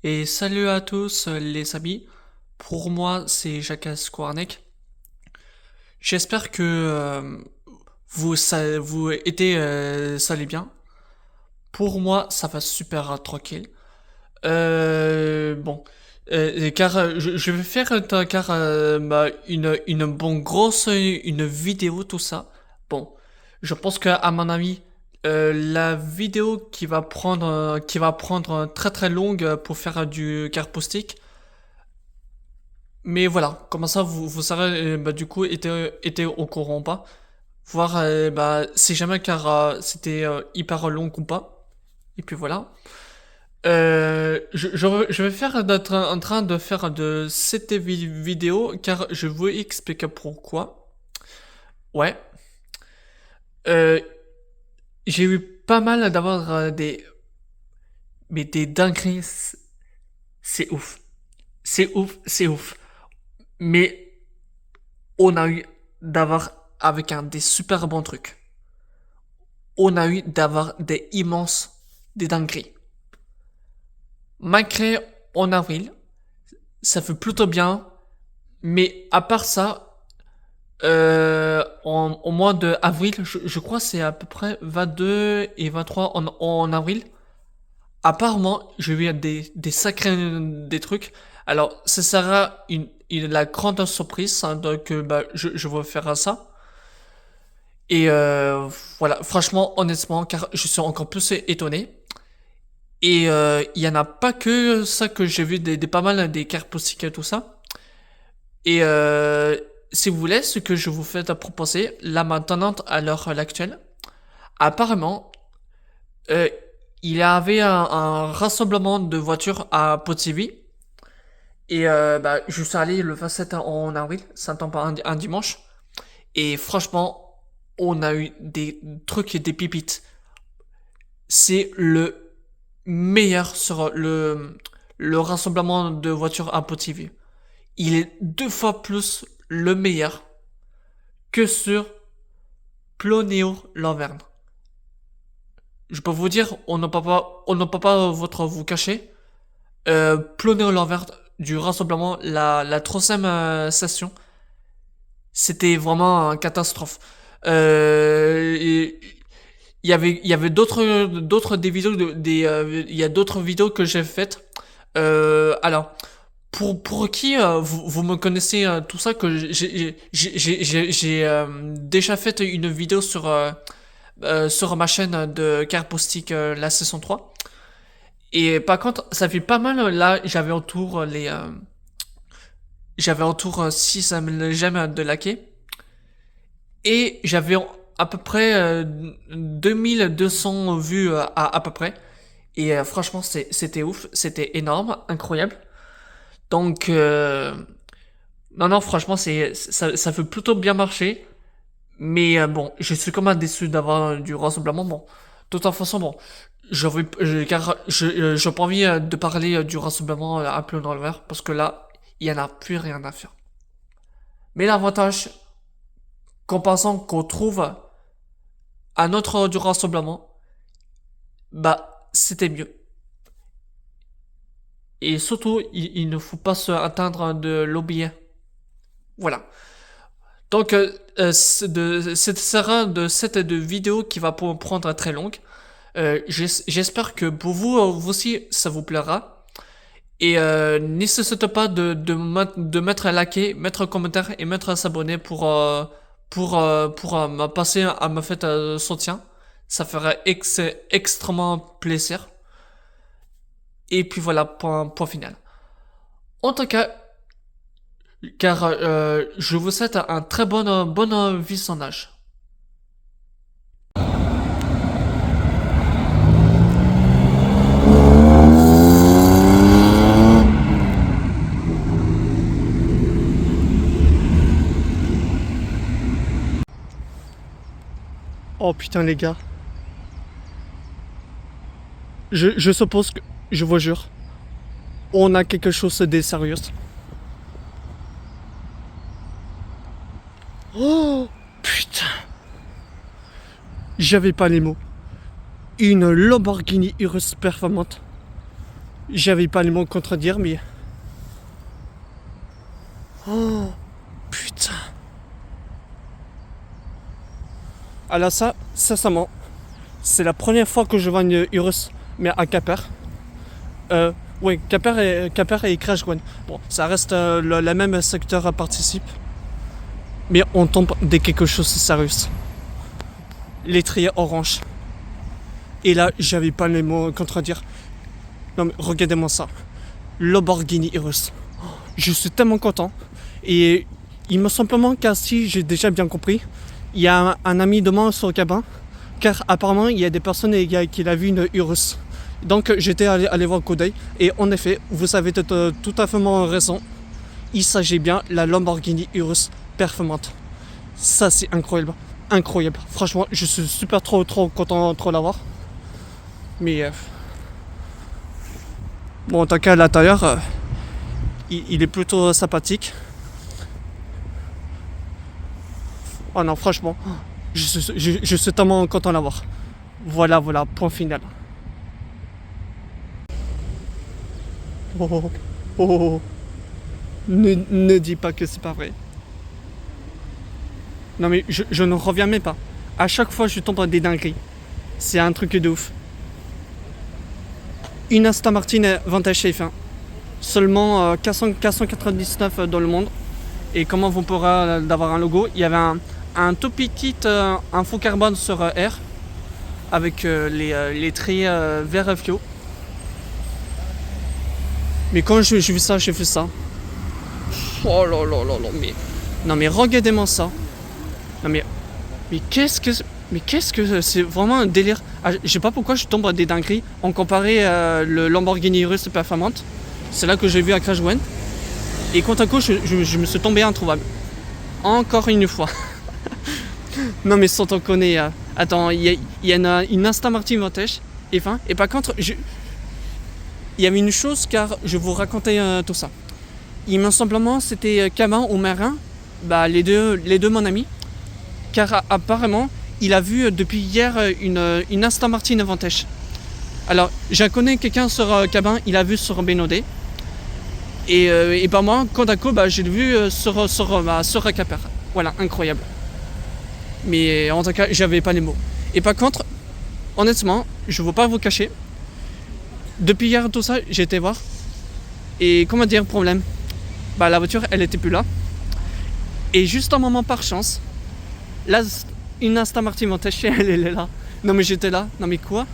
Et salut à tous les amis, pour moi c'est Jacques Squarnek. J'espère que vous été allez bien. Pour moi ça va super tranquille. Bon, car je vais faire une bonne grosse une vidéo tout ça. Bon, je pense que à mon avis la vidéo qui va prendre très très longue pour faire du carpostique. Mais voilà, comment ça vous savez du coup était au courant ou pas. Voir si jamais car c'était hyper long ou pas. Et puis voilà. Je vais faire d'être en train de faire de cette vidéo car je vous explique pourquoi. Ouais. Euh, j'ai eu pas mal d'avoir des dingueries. C'est ouf. C'est ouf, c'est ouf. Mais on a eu d'avoir avec un des super bons trucs. On a eu d'avoir des dingueries. Malgré en avril, ça fait plutôt bien, mais à part ça, au mois de avril, je crois c'est à peu près 22 et 23 en avril. Apparemment, j'ai eu des sacrés des trucs. Alors, ce sera la grande surprise, hein, donc je vais faire ça. Et voilà, franchement, honnêtement, car je suis encore plus étonné. Et il y en a pas que ça que j'ai vu des pas mal des cartes postales et tout ça. Et si vous voulez, ce que je vous fais à proposer, là maintenant, à l'heure actuelle, apparemment, euh, il y avait un rassemblement de voitures à Pontivy. Et je suis allé le 27 en avril, ça tombe pas un dimanche. Et franchement, on a eu des trucs et des pépites. C'est le meilleur sur le rassemblement de voitures à Pontivy. Il est 2 fois plus le meilleur que sur Plonéo-Lanverne. Je peux vous dire, on ne peut pas vous cacher. Plonéo-Lanverne du rassemblement, la troisième session, c'était vraiment une catastrophe. Il y avait d'autres des vidéos, il y a d'autres vidéos que j'ai faites. Alors, pour qui vous me connaissez tout ça que j'ai déjà fait une vidéo sur ma chaîne de Carpostic la saison 3. Et par contre, ça fait pas mal là, j'avais autour 6 j'aime de laquer et j'avais à peu près 2200 vues à peu près. Et franchement, c'était ouf, c'était énorme, incroyable. Donc non, franchement, ça fait plutôt bien marcher. Mais bon, je suis quand même déçu d'avoir du rassemblement. Bon, de toute façon, bon, car j'ai pas envie de parler du rassemblement à plein dans le verre, parce que là, il y en a plus rien à faire. Mais l'avantage, compensant qu'on trouve à notre du rassemblement, c'était mieux. Et surtout, il ne faut pas se atteindre de l'oublier. Voilà. Donc, ce sera de cette vidéo qui va prendre très longue. J'espère que pour vous, vous aussi, ça vous plaira. Et n'hésitez pas de mettre un like, mettre un commentaire et mettre un s'abonner pour me passer à me faire soutien. Ça ferait extrêmement plaisir. Et puis voilà, point final. En tout cas, car je vous souhaite un très bon visionnage. Oh putain les gars. Je suppose que, je vous jure, on a quelque chose de sérieux. Oh putain. J'avais pas les mots. Une Lamborghini Urus performante. J'avais pas les mots contredire, mais... Oh, putain. Alors ça, sincèrement, c'est la première fois que je vois une Urus, mais à Quimper. Oui, Quimper et Crashgwen. Bon, ça reste le même secteur participe. Mais on tombe de quelque chose de sérieux. L'étrier orange. Et là, j'avais pas les mots contredire. Non mais regardez-moi ça. Lamborghini Urus. Je suis tellement content. Et il me simplement car si j'ai déjà bien compris, il y a un ami de moi sur le cabin, car apparemment il y a des personnes qui l'ont vu une Urus. Donc j'étais allé voir le coup d'œil, et en effet, vous avez tout à fait raison. Il s'agit bien de la Lamborghini Urus performante. Ça c'est incroyable. Incroyable. Franchement, je suis super trop content de l'avoir. Mais bon, en tout cas à l'intérieur, il est plutôt sympathique. Oh non, franchement, je suis tellement content de l'avoir. Voilà, point final. Oh. Ne dis pas que c'est pas vrai. Non mais je ne reviens même pas. À chaque fois, je tombe dans des dingueries. C'est un truc de ouf. Une Aston Martin Vantage Safe. Seulement 499 dans le monde. Et comment vous pourrez d'avoir un logo. Il y avait un tout petit info carbone sur R. Avec les traits vert fluo. Mais quand j'ai vu ça, j'ai fait ça. Oh là là là là, mais... Non mais regardez-moi ça. Non mais qu'est-ce que c'est vraiment un délire. Je sais pas pourquoi je tombe à des dingueries. On comparait le Lamborghini Urus performante. C'est là que j'ai vu à Crashgwen. Et quand à coup je me suis tombé introuvable. Encore une fois. Non mais sans t'en connaître. Attends, il y a une Aston Martin Vantage. Et par contre, il y avait une chose car je vous racontais tout ça. Il me simplement c'était Cabin ou Marin. Les deux mon ami. Car apparemment, il a vu depuis hier une Aston Martin Vantage. Alors, je connais quelqu'un sur Cabin, il a vu sur Bénodet. Et par moi, Kodako, j'ai vu sur Quimper. Voilà, incroyable. Mais en tout cas, j'avais pas les mots. Et par contre, honnêtement, je ne veux pas vous cacher. Depuis hier, tout ça, j'ai été voir. Et comment dire, problème. La voiture, elle était plus là. Et juste un moment par chance, là, une Aston Martin Vantage, elle est là. Non mais j'étais là. Non mais quoi?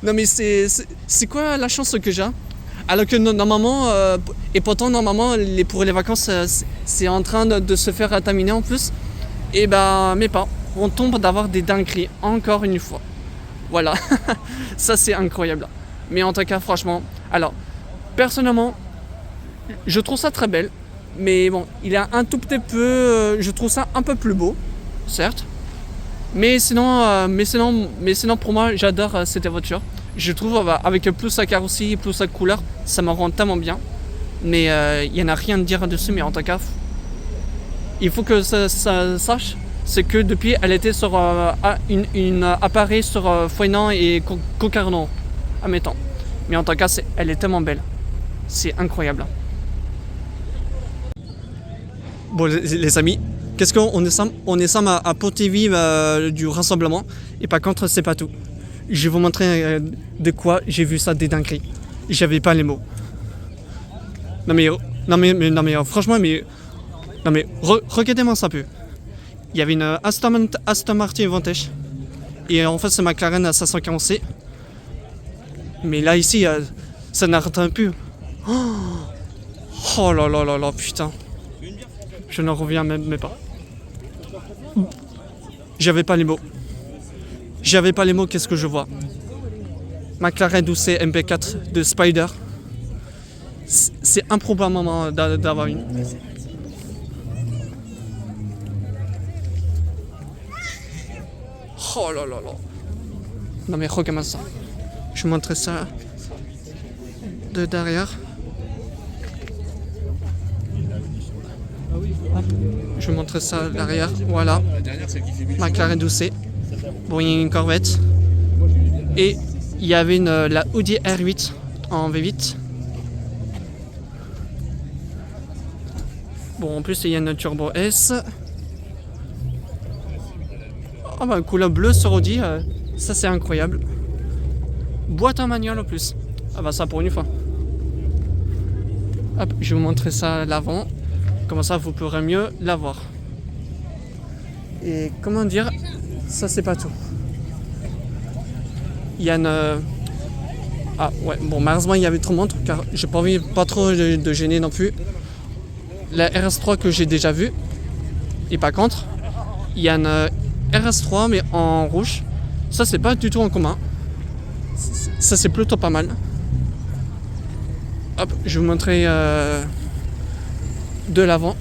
Non mais c'est quoi la chance que j'ai? Alors que normalement, et pourtant normalement, pour les vacances, c'est en train de se faire terminer en plus. Et mais pas. On tombe d'avoir des dingueries, encore une fois. Voilà. Ça c'est incroyable. Mais en tout cas, franchement, alors, personnellement, je trouve ça très belle. Mais bon, il est un tout petit peu, je trouve ça un peu plus beau, certes. Mais sinon pour moi, j'adore cette voiture. Je trouve avec plus la carrosserie, plus la couleur, ça me rend tellement bien. Mais il n'y en a rien à dire dessus, mais en tout cas, il faut que ça sache, c'est que depuis, elle était sur une appareil sur Foinan et Concarneau, admettons. Mais en tout cas, elle est tellement belle. C'est incroyable. Bon les amis, qu'est-ce qu'on est ensemble à Pontivy du rassemblement. Et par contre c'est pas tout. Je vais vous montrer de quoi j'ai vu ça des dingueries. J'avais pas les mots. Non mais franchement regardez-moi ça un peu. Il y avait une Aston Martin Vantage. Et en fait c'est McLaren à 540C. Mais là ici ça n'arrête plus. Oh là là là là putain. Je n'en reviens même pas. J'avais pas les mots. Qu'est-ce que je vois? McLaren 12C MP4 de Spider. C'est improbablement d'avoir une. Oh là là là. Non mais regarde-moi ça. Je vais montrer ça de derrière. Je vais montrer ça derrière, voilà. McLaren 12C. Bon, il y a une Corvette. Et il y avait la Audi R8 en V8. Bon, en plus, il y a une Turbo S. Ah bah, couleur bleue sur Audi, ça c'est incroyable. Boîte en manuel en plus. Ah bah ça pour une fois. Hop, je vais vous montrer ça à l'avant. Comme ça vous pourrez mieux la voir. Et comment dire, ça c'est pas tout. Il y a une... Ah ouais, bon malheureusement il y avait trop de monde car j'ai pas envie pas trop de gêner non plus. La RS3 que j'ai déjà vue. Et par contre, il y a une RS3 mais en rouge. Ça c'est pas du tout en commun. Ça c'est plutôt pas mal. Hop, je vais vous montrer de l'avant.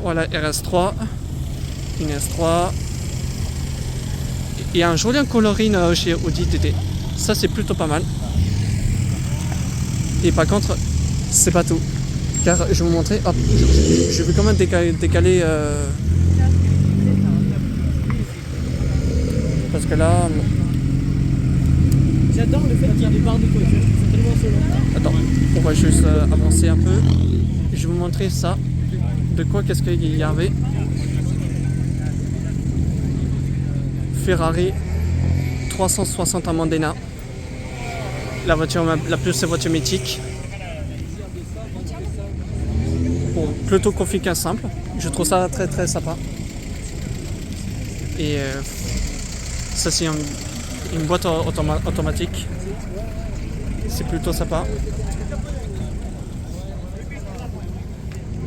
Voilà, RS3. Une S3. Il y a un joli colorine chez Audi TT. Ça c'est plutôt pas mal. Et par contre, c'est pas tout. Car je vais vous montrer. Hop, je vais quand même décaler parce que là. J'adore le fait qu'il y ait des barres de toiture, c'est tellement solo. Attends, on va juste avancer un peu. Je vais vous montrer ça. De quoi qu'est-ce qu'il y avait. Ferrari 360 à Modena. La voiture la plus voiture mythique. Bon, plutôt config qu'un simple. Je trouve ça très très sympa. Et ça c'est une boîte automatique. C'est plutôt sympa.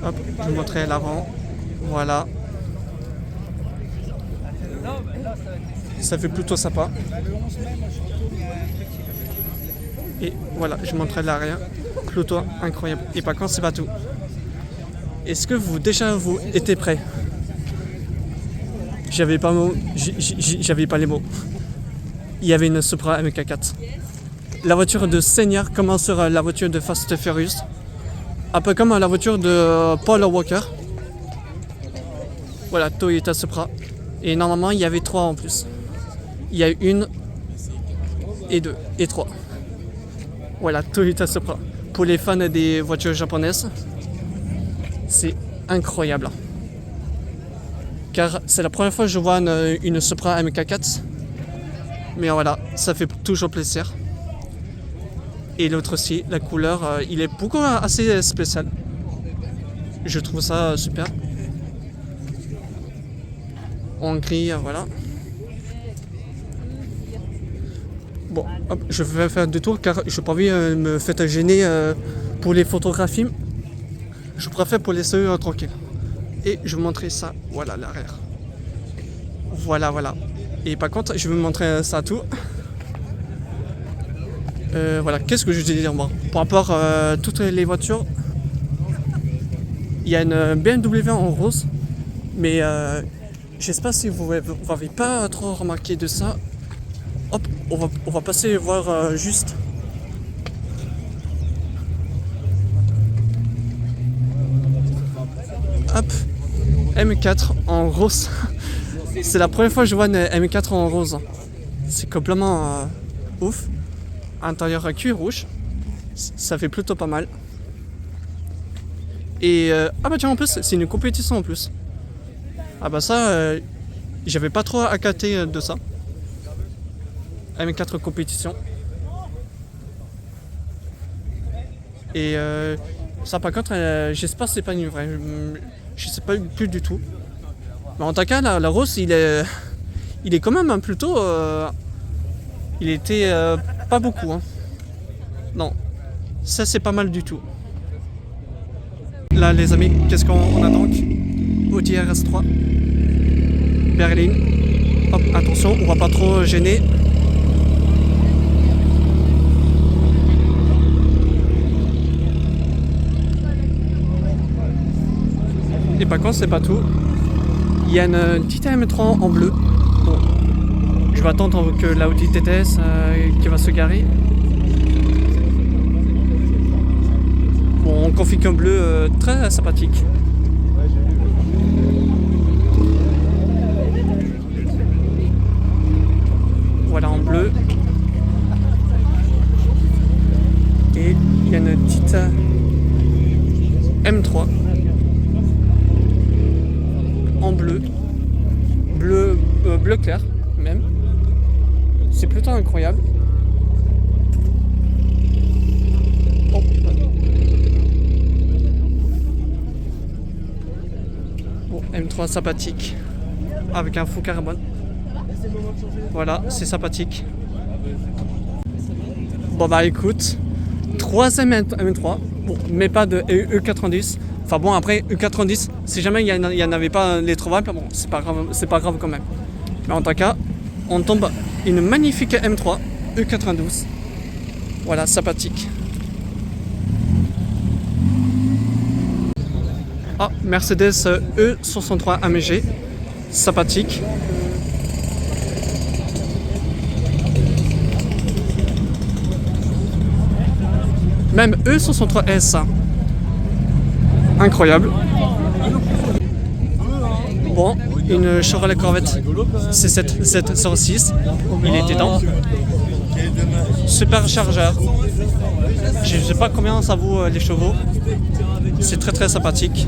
Hop, je vais vous montrer l'avant. Voilà. Ça fait plutôt sympa. Et voilà, je vous montrerai l'arrière. Plutôt incroyable. Et par contre, c'est pas tout. Est-ce que vous étiez prêts? J'avais pas les mots. Il y avait une Supra MK4. La voiture de Seigneur commence sur la voiture de Fast and Furious. Un peu comme la voiture de Paul Walker. Voilà, Toyota Supra. Et normalement, il y avait 3 en plus. Il y a 1 et 2 et 3. Voilà, Toyota Supra. Pour les fans des voitures japonaises, c'est incroyable. Car c'est la première fois que je vois une Supra MK4. Mais voilà, ça fait toujours plaisir. Et l'autre aussi, la couleur, il est beaucoup assez spécial. Je trouve ça super. En gris, voilà. Bon, hop, je vais faire deux tours car je n'ai pas envie de me faire gêner pour les photographies. Je préfère pour laisser eux tranquille. Et je vais vous montrer ça, voilà l'arrière. Voilà. Et par contre, je vais vous montrer ça tout. Voilà, qu'est-ce que je veux dire moi? Par rapport à toutes les voitures, il y a une BMW en rose, mais je ne sais pas si vous n'avez pas trop remarqué de ça. Hop, on va passer voir juste. Hop, M4 en rose. C'est la première fois que je vois une M4 en rose. C'est complètement ouf. Intérieur cuir rouge. Ça fait plutôt pas mal. Et ah bah tiens, en plus c'est une compétition en plus. Ah bah ça, j'avais pas trop à capter de ça. M4 compétition. Et ça par contre, j'espère que c'est pas une vraie. Je sais pas plus du tout. Mais en tout cas, la rose, il est quand même plutôt. Il était pas beaucoup. Hein. Non, ça c'est pas mal du tout. Là les amis, qu'est-ce qu'on a donc? Audi RS3, berline. Hop, attention, on va pas trop gêner. Et par contre, c'est pas tout. Il y a une petite M3 en bleu. Bon, je vais attendre que l'Audi TTS qui va se garer. Bon, on config un bleu très sympathique. Voilà en bleu. petite M3 en bleu, bleu clair même. C'est plutôt incroyable. Oh. Bon, M3 sympathique avec un faux carbone. Voilà, c'est sympathique. Bon bah écoute, troisième M3, bon, mais pas de E90. Enfin bon, après E90, si jamais il y en avait pas les trouvables, bon, c'est pas grave quand même. Mais en tout cas, on tombe une magnifique M3 E92. Voilà, sympathique. Ah, Mercedes E63 AMG, sympathique. Même E63S, incroyable. Bon, une Chevrolet Corvette C7 706, il est dedans. Superchargeur. Je ne sais pas combien ça vaut les chevaux. C'est très très sympathique.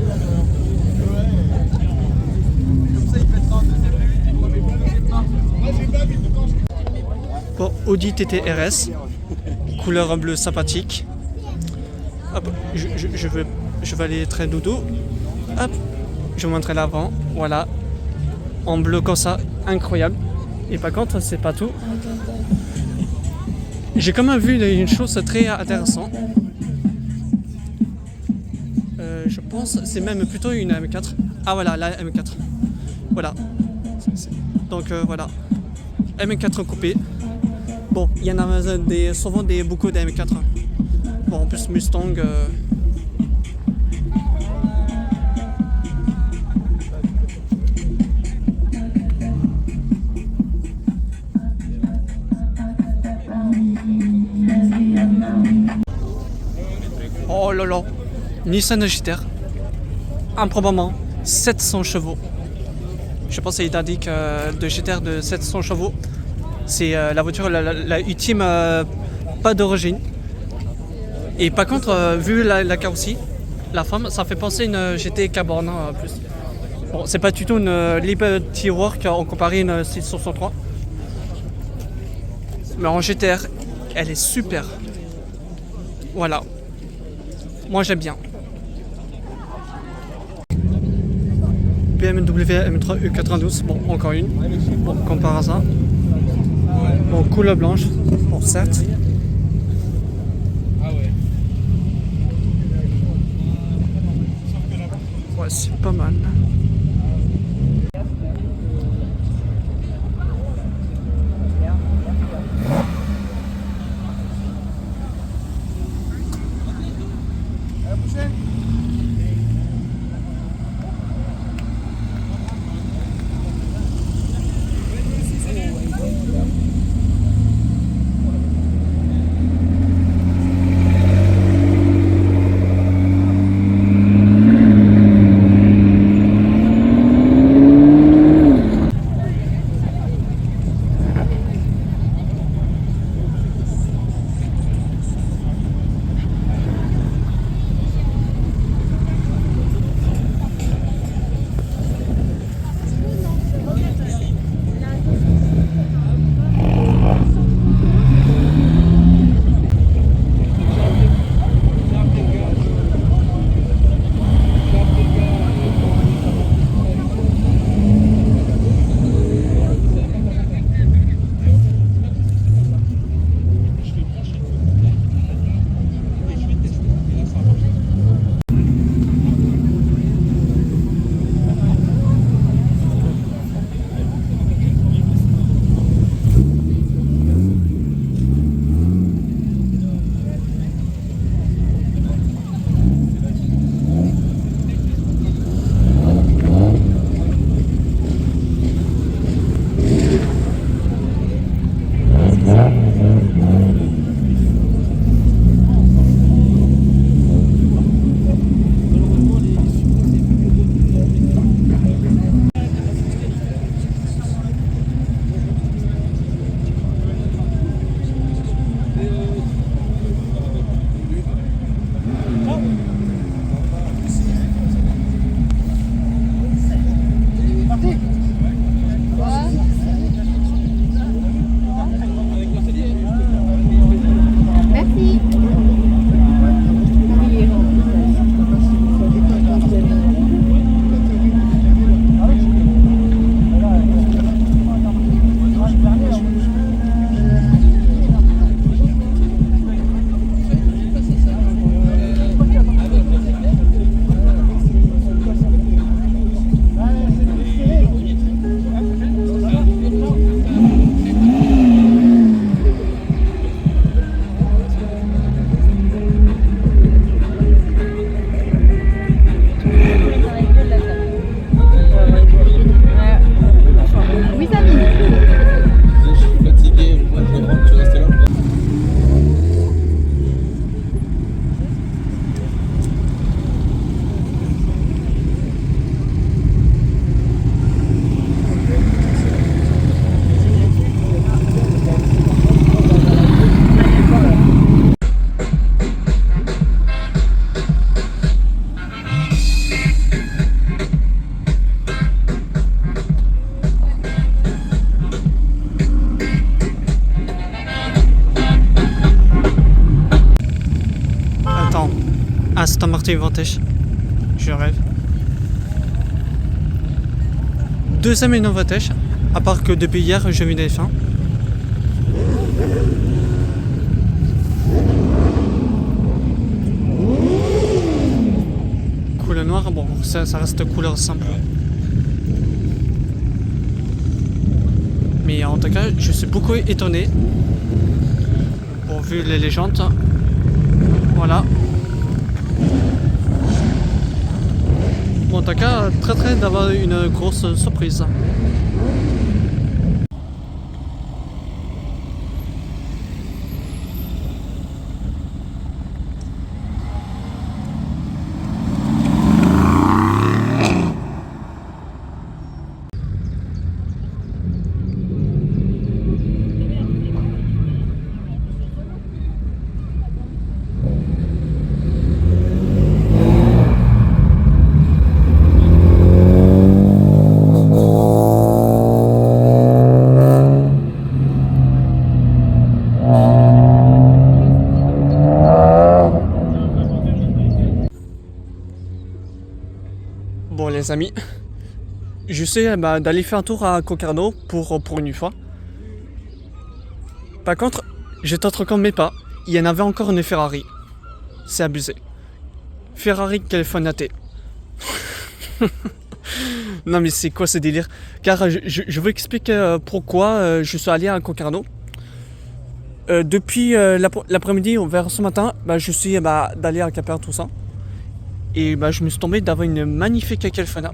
Bon, Audi TT RS, couleur bleu sympathique. Hop, je vais aller très doudou. Hop, je vais montrer l'avant. Voilà, en bleu comme ça, incroyable. Et par contre, c'est pas tout. J'ai quand même vu une chose très intéressante. Je pense c'est même plutôt une M4. Ah voilà, la M4. Voilà. Donc voilà, M4 coupé. Bon, il y en a souvent beaucoup de M4. Bon, en plus Mustang. Oh là là, Nissan GT-R, improbablement 700 chevaux. Je pense qu'il indique de GT-R de 700 chevaux. C'est la voiture la ultime, pas d'origine. Et par contre, vu la carrosserie, la forme, ça fait penser à une GT Caborna plus. Bon, c'est pas du tout une Liberty Work en comparé à une 663. Mais en GT-R, elle est super. Voilà. Moi j'aime bien. BMW M3 E92, bon encore une, bon comme par hasard. Bon couleur blanche, bon certes. Ouais c'est pas mal. Aston Martin Vantage. Je rêve. Deuxième et non Vantage. À part que depuis hier, j'ai vu des fins. Couleur noire, bon, ça reste couleur simple. Mais en tout cas, je suis beaucoup étonné. Bon, vu les légendes. Voilà. Bon, en tout cas, très d'avoir une grosse surprise. Bon les amis, j'essaie d'aller faire un tour à Concarneau pour une fois. Par contre, je tente encore mes pas, il y en avait encore une Ferrari. C'est abusé. Ferrari Californiate. Non mais c'est quoi ce délire? Car je vous explique pourquoi je suis allé à Concarneau. Depuis l'après-midi vers ce matin, je suis d'aller à Quimper tout ça. Et je me suis tombé d'avoir une magnifique California.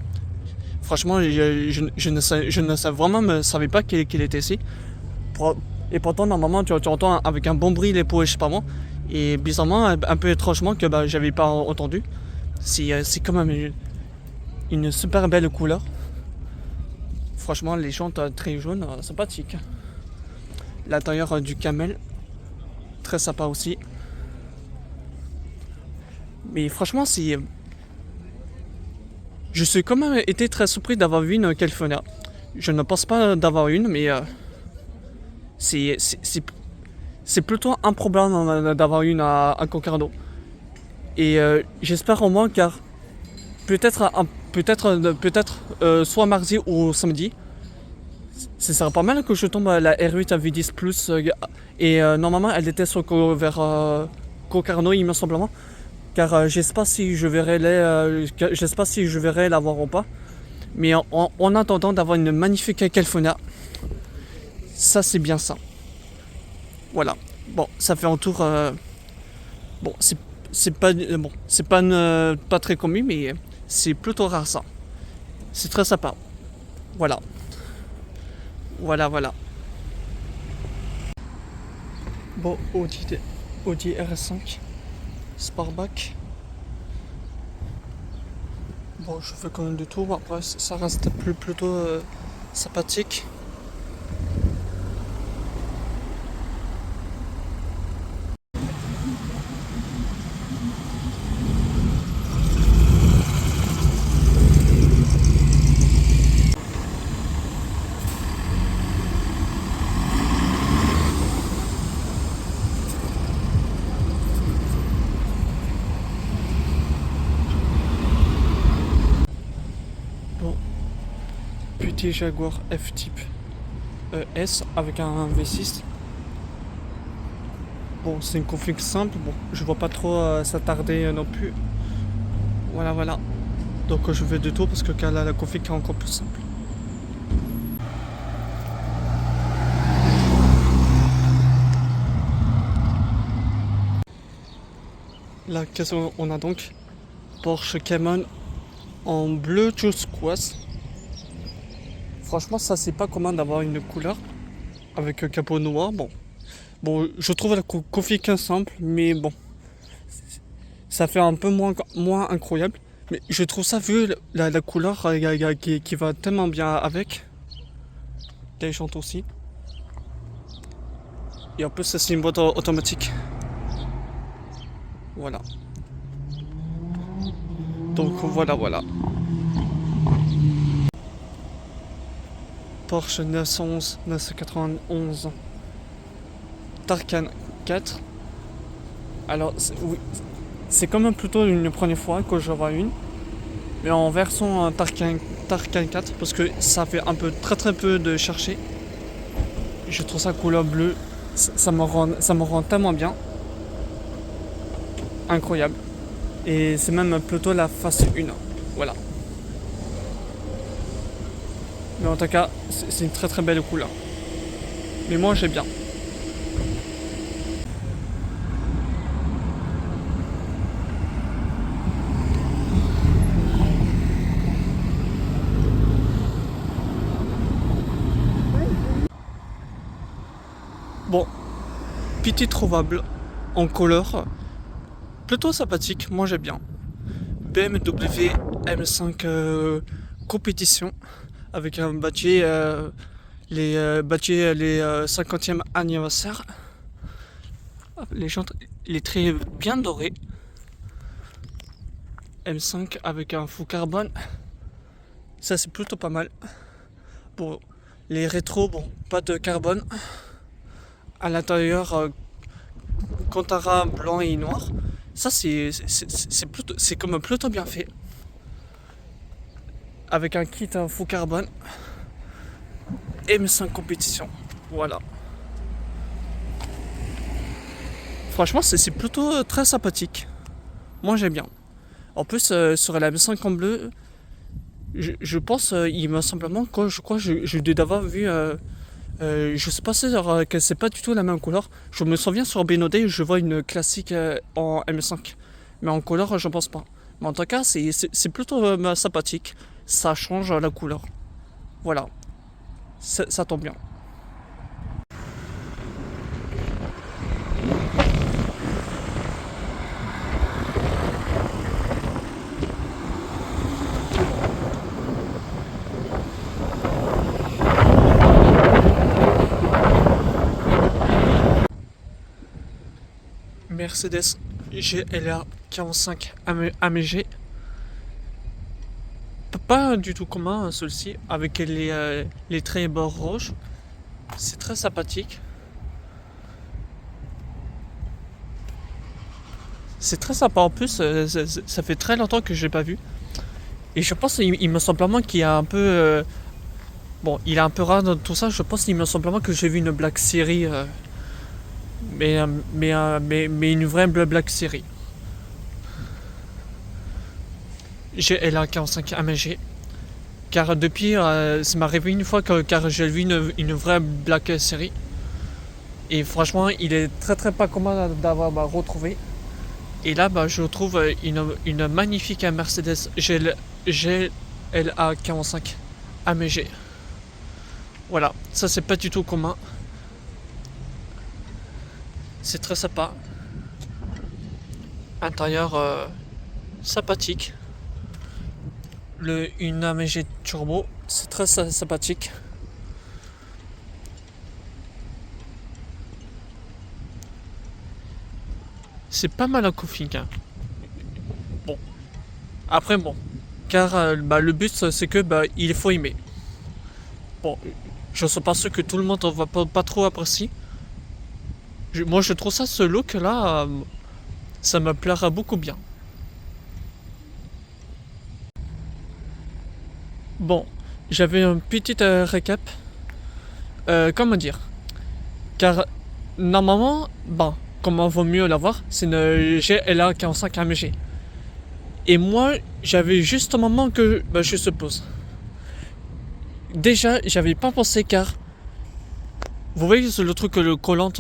Franchement, je ne savais pas qu'elle était ici. Et pourtant, normalement, tu entends avec un bon bruit les pots, je sais pas moi. Et bizarrement, un peu étrangement que j'avais pas entendu. C'est quand même une super belle couleur. Franchement, les jantes très jaunes, sympathiques. L'intérieur du camel, très sympa aussi. Mais franchement, je suis quand même été très surpris d'avoir vu une California. Je ne pense pas d'avoir une, mais c'est plutôt improbable d'avoir une à Concarneau. Et j'espère au moins, car peut-être soit mardi ou samedi, ce serait pas mal que je tombe à la R8 à V10 Plus. Et normalement, elle était vers Concarneau, il me semble. Car je sais pas si je verrai l'avoir ou pas. Mais en attendant d'avoir une magnifique California, ça c'est bien ça. Voilà. Bon, ça fait un tour. Bon, c'est pas pas très commun, mais c'est plutôt rare ça. C'est très sympa. Voilà. Voilà. Bon, Audi RS5. Sportback. Bon, je fais quand même du tour. Après, ça reste plutôt sympathique. Petit Jaguar F-Type S avec un V6. Bon, c'est une config simple. Bon, je vois pas trop s'attarder non plus. Voilà. Donc je fais du tour parce que la config est encore plus simple. Là, qu'est-ce qu'on a donc? Porsche Cayman en bleu turquoise. Franchement, ça c'est pas commun d'avoir une couleur avec un capot noir. Bon, je trouve la config simple, mais bon, ça fait un peu moins incroyable. Mais je trouve ça, vu la couleur qui va tellement bien avec. Les jantes aussi. Et en plus, c'est une boîte automatique. Voilà. Donc voilà. Porsche 911, 991 Taycan 4. Alors, oui, c'est quand même plutôt une première fois que je vois une. Mais en version Tarkan 4, parce que ça fait un peu très peu de chercher. Je trouve ça couleur bleue, ça me rend tellement bien. Incroyable. Et c'est même plutôt la face 1. Voilà. Mais en tout cas, c'est une très belle couleur. Mais moi j'aime bien. Bon, petit trouvable en couleur, plutôt sympathique, moi j'aime bien. BMW M5 compétition avec un badge les 50e anniversaire. Les jantes, les traits bien dorés. M5 avec un faux carbone. Ça c'est plutôt pas mal. Bon, les rétros, bon, pas de carbone. À l'intérieur, Contara blanc et noir. Ça c'est comme plutôt bien fait. Avec un kit faux carbone. M5 compétition. Voilà. Franchement, c'est plutôt très sympathique. Moi, j'aime bien. En plus, sur la M5 en bleu, je pense, il m'a simplement, je crois, je dois d'avoir vu. Je sais pas si que c'est pas du tout la même couleur. Je me souviens sur Benodé, je vois une classique en M5. Mais en couleur, je pense pas. Mais en tout cas, c'est plutôt sympathique. Ça change la couleur. Voilà. Ça tombe bien. Mercedes GLA 45 AMG. Pas du tout commun celui-ci, avec les traits et bords rouges. C'est très sympathique. C'est très sympa en plus, ça fait très longtemps que je l'ai pas vu. Et je pense il me semble vraiment qu'il y a un peu... bon, il est un peu rare dans tout ça, je pense qu'il me semble vraiment que j'ai vu une Black Series. Mais une vraie Black Series. GLA 45 AMG. Car depuis, ça m'est arrivé une fois car j'ai vu une vraie Black Series. Et franchement, il est très pas commun d'avoir retrouvé. Et là, je trouve une magnifique Mercedes GLA 45 AMG. Voilà, ça c'est pas du tout commun. C'est très sympa. Intérieur sympathique. Une AMG turbo, c'est très sympathique. C'est pas mal un config. Hein. Bon. Après bon. Car le but c'est que il faut aimer. Bon, je sais pas sûr que tout le monde va pas trop apprécier. Moi je trouve ça, ce look là, ça me plaira beaucoup bien. Bon, j'avais un petit récap. Comment dire? Car normalement, comment vaut mieux l'avoir, c'est une GLA 45 AMG. Et moi, j'avais juste un moment que je suppose. Déjà, j'avais pas pensé car vous voyez le truc, le collant,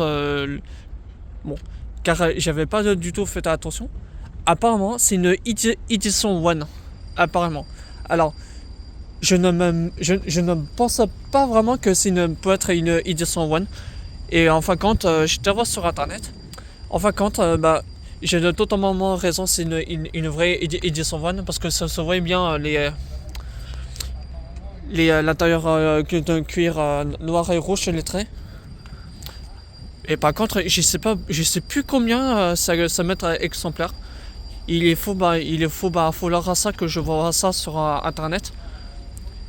bon, car j'avais pas du tout fait attention. Apparemment, c'est une Edition One. Apparemment. Alors, je ne pense pas vraiment que peut être une Edition One. Et en fin de compte, je te vois sur internet. En fin de compte, j'ai totalement raison, c'est une vraie Edition One parce que ça se voit bien l'intérieur d'un cuir noir et rouge les traits. Et par contre, je sais plus combien ça mettre exemplaire. Il faut falloir ça que je vois ça sur internet.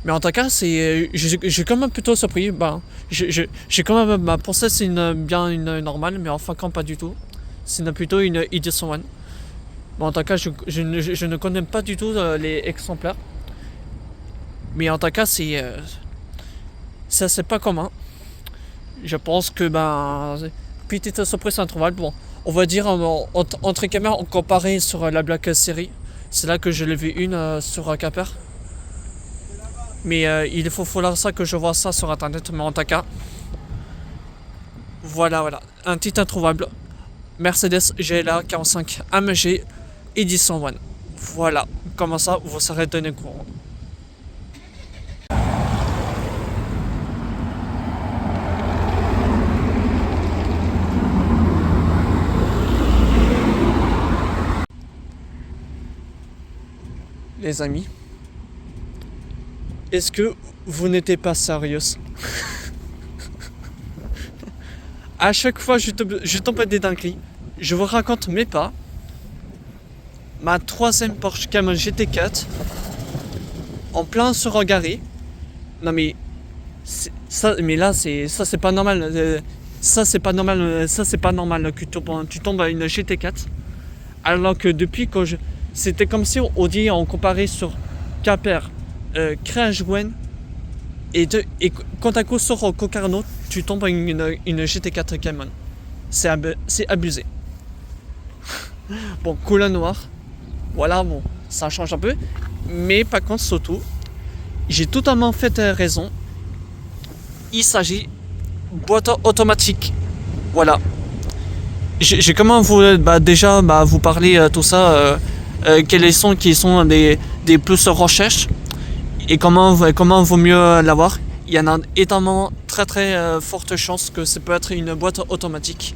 Mais en tout cas, j'ai quand même plutôt surpris. J'ai quand même pensé que c'est une normale, mais en fin de compte pas du tout. C'est plutôt une Edition One. Bon, en tout cas, je ne connais pas du tout les exemplaires. Mais en tout cas, ça c'est pas commun. Je pense que petite surprise introuvable. Bon, on va dire entre caméras, on comparait sur la Black Series. C'est là que je l'ai vu une sur Caper. Mais il faut falloir ça que je vois ça sur internet. Mais en tout cas, voilà, un titre introuvable. Mercedes GLA 45 AMG Edition One. Voilà, comment ça, vous serez donné courant. Les amis, est-ce que vous n'êtes pas sérieux? À chaque fois je tombe des dingueries. Je vous raconte mes pas. Ma troisième Porsche Cayman GT4 en plein sur garé. Non mais ça, mais là ça c'est pas normal. Ça c'est pas normal que tu tombes à une GT4. Alors que depuis que c'était comme si on comparait sur Caper, Crash Gwen et quand à coup sur Concarneau, tu tombes à une GT4 Cayman. C'est abusé. Bon, couleur noire. Voilà, bon, ça change un peu. Mais par contre, surtout, j'ai totalement fait raison. Il s'agit boîte automatique. Voilà. J'ai comment déjà vous parler tout ça, quels sont qui sont des plus recherches et comment vaut mieux l'avoir. Il y en a énormément très forte chance que ça peut être une boîte automatique.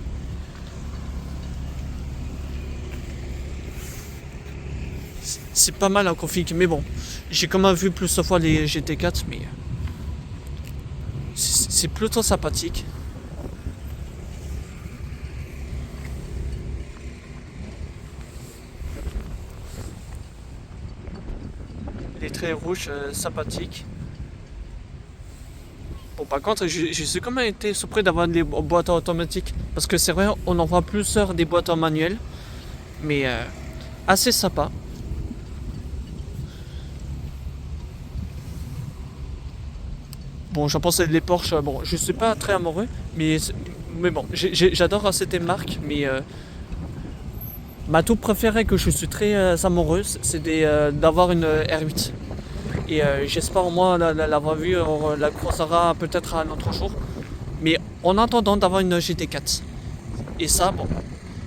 C'est pas mal en config, mais bon, j'ai quand même vu plusieurs fois les GT4, mais c'est plutôt sympathique. Les traits rouges, sympathiques. Bon, par contre, je suis quand même été surpris d'avoir des boîtes automatiques, parce que c'est vrai, on en voit plusieurs des boîtes en manuel, mais assez sympa. Bon, j'en pense les Porsche, bon, je suis pas très amoureux, mais bon, j'adore cette marque, mais ma toute préférée que je suis très amoureuse, c'est d'avoir une R8. Et j'espère au moins l'avoir vue, on la croisera peut-être un autre jour. Mais en attendant d'avoir une GT4. Et ça, bon,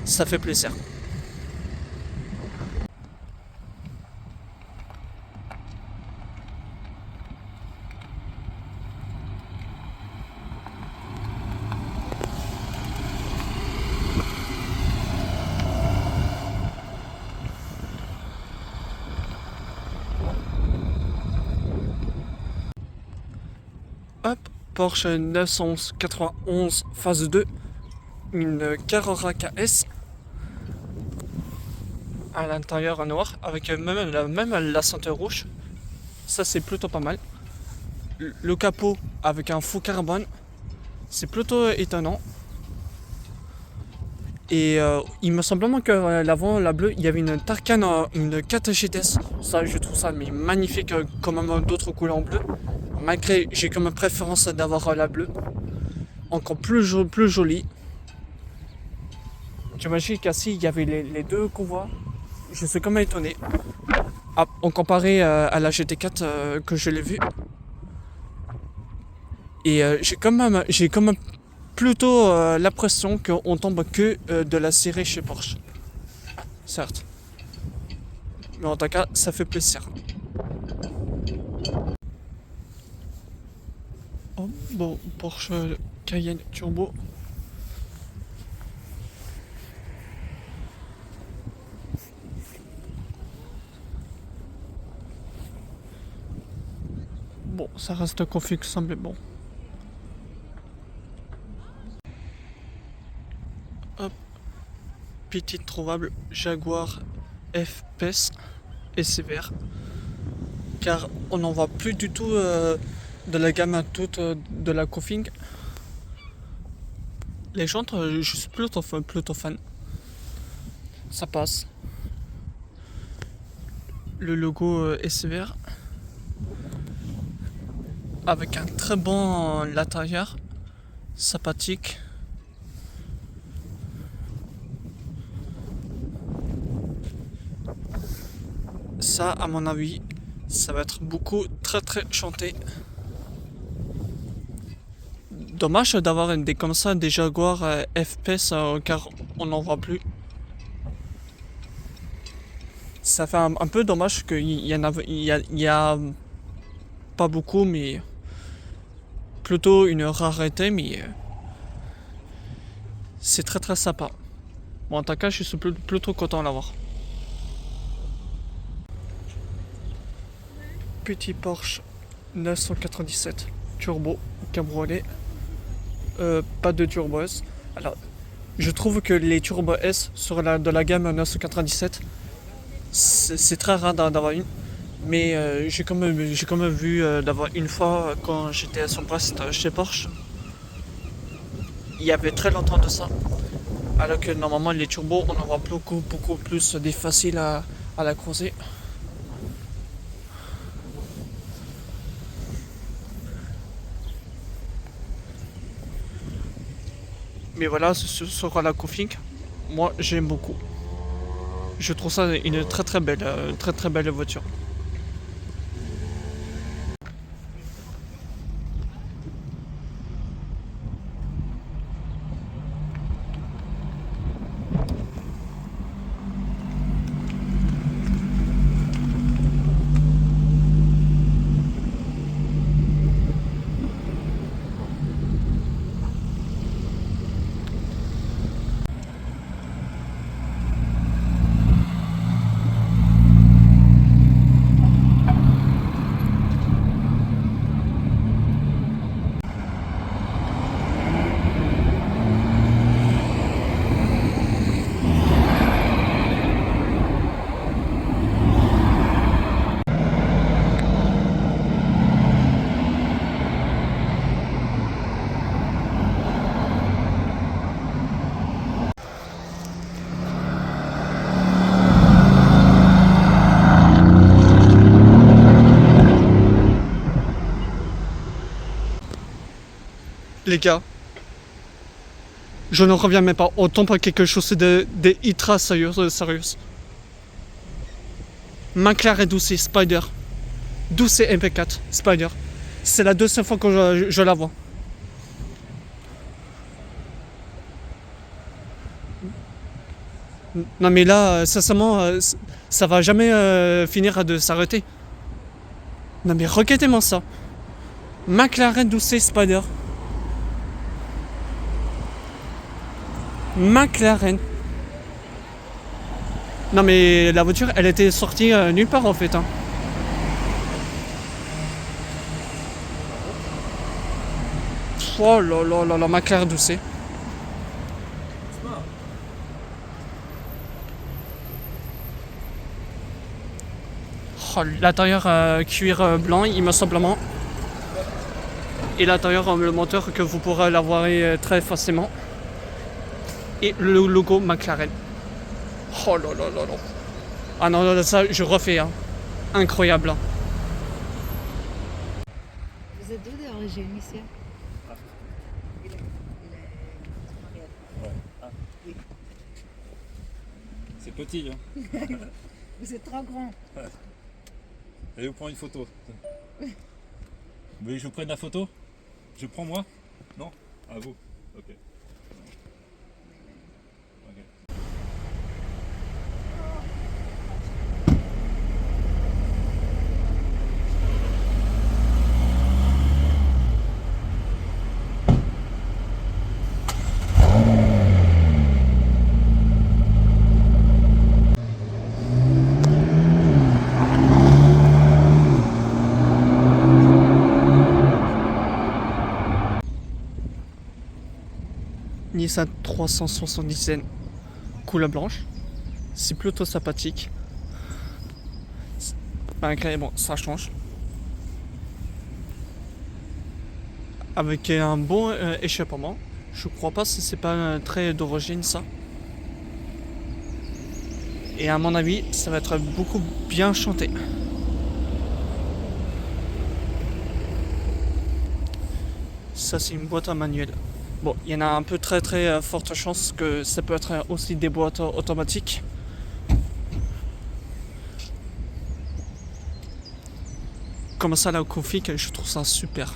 ça fait plaisir. Hop, Porsche 991 phase 2, une Carrera KS à l'intérieur en noir avec même la ceinture rouge. Ça c'est plutôt pas mal. Le capot avec un faux carbone, c'est plutôt étonnant. Et il me semble que l'avant, la bleue, il y avait une Tarkan, une 4 GTS. Ça, je trouve ça mais magnifique comme d'autres couleurs en bleu. Malgré, j'ai comme préférence d'avoir la bleue. Encore plus jolie. J'imagine qu'ici, il y avait les deux qu'on voit. Je suis comme étonné. En comparé à la GT4 que je l'ai vue. Et j'ai quand même plutôt l'impression qu'on tombe que de la série chez Porsche. Certes. Mais en tout cas, ça fait plaisir. Oh, bon, Porsche Cayenne Turbo. Bon, ça reste config semble bon. Hop. Petite trouvable Jaguar F-Pace et sévère. Car on n'en voit plus du tout de la gamme toute de la config. Les jantes, je suis plutôt fan. Ça passe. le logo SVR avec un très bon l'intérieur, sympathique. Ça, à mon avis, ça va être beaucoup très chanté. Dommage d'avoir des comme ça, des Jaguar FPS car on n'en voit plus. Ça fait un peu dommage qu'il y en a, il y a pas beaucoup, mais plutôt une rareté, mais c'est très sympa. Bon, en tout cas, je suis plutôt content de l'avoir. Petit Porsche 997 turbo cabriolet, pas de turbo S. Alors, je trouve que les turbo S sur de la gamme 997, c'est très rare d'avoir une. Mais j'ai quand même vu d'avoir une fois quand j'étais à son Brest chez Porsche. Il y avait très longtemps de ça. Alors que normalement les turbos on en voit beaucoup plus des faciles à la croiser. Mais voilà, ce sera la config. Moi j'aime beaucoup. Je trouve ça une très belle voiture. Les gars, je ne reviens même pas. Autant pour quelque chose de ultra sérieuse. McLaren 12 Spider. 12 MP4 Spider. C'est la deuxième fois que je la vois. Non mais là, sincèrement, ça va jamais finir de s'arrêter. Non mais regardez-moi ça. McLaren 12 Spider. McLaren. Non mais la voiture, elle était sortie nulle part en fait. Hein. Oh là là là là, McLaren 12. Oh, l'intérieur cuir blanc, immersiblement. Et l'intérieur, le moteur que vous pourrez l'avoir très facilement. Et le logo McLaren. Oh là là là là. Ah non, non ça je refais. Hein. Incroyable. Hein. Vous êtes d'où d'origine, monsieur? C'est petit, hein. Vous êtes trop grand. Allez, vous prendre une photo. Vous voulez que je vous prenne la photo? Je prends moi? Non? À vous. Ok. Ok. Nissan 370N couleur blanche. C'est plutôt sympathique. Malgré, bon, ça change. Avec un bon échappement. Je crois pas si c'est pas un trait d'origine ça. Et à mon avis, ça va être beaucoup bien chanté. Ça, c'est une boîte à manuel. Bon, il y en a un peu très forte chance que ça peut être aussi des boîtes automatiques. Comme ça, la config, je trouve ça super.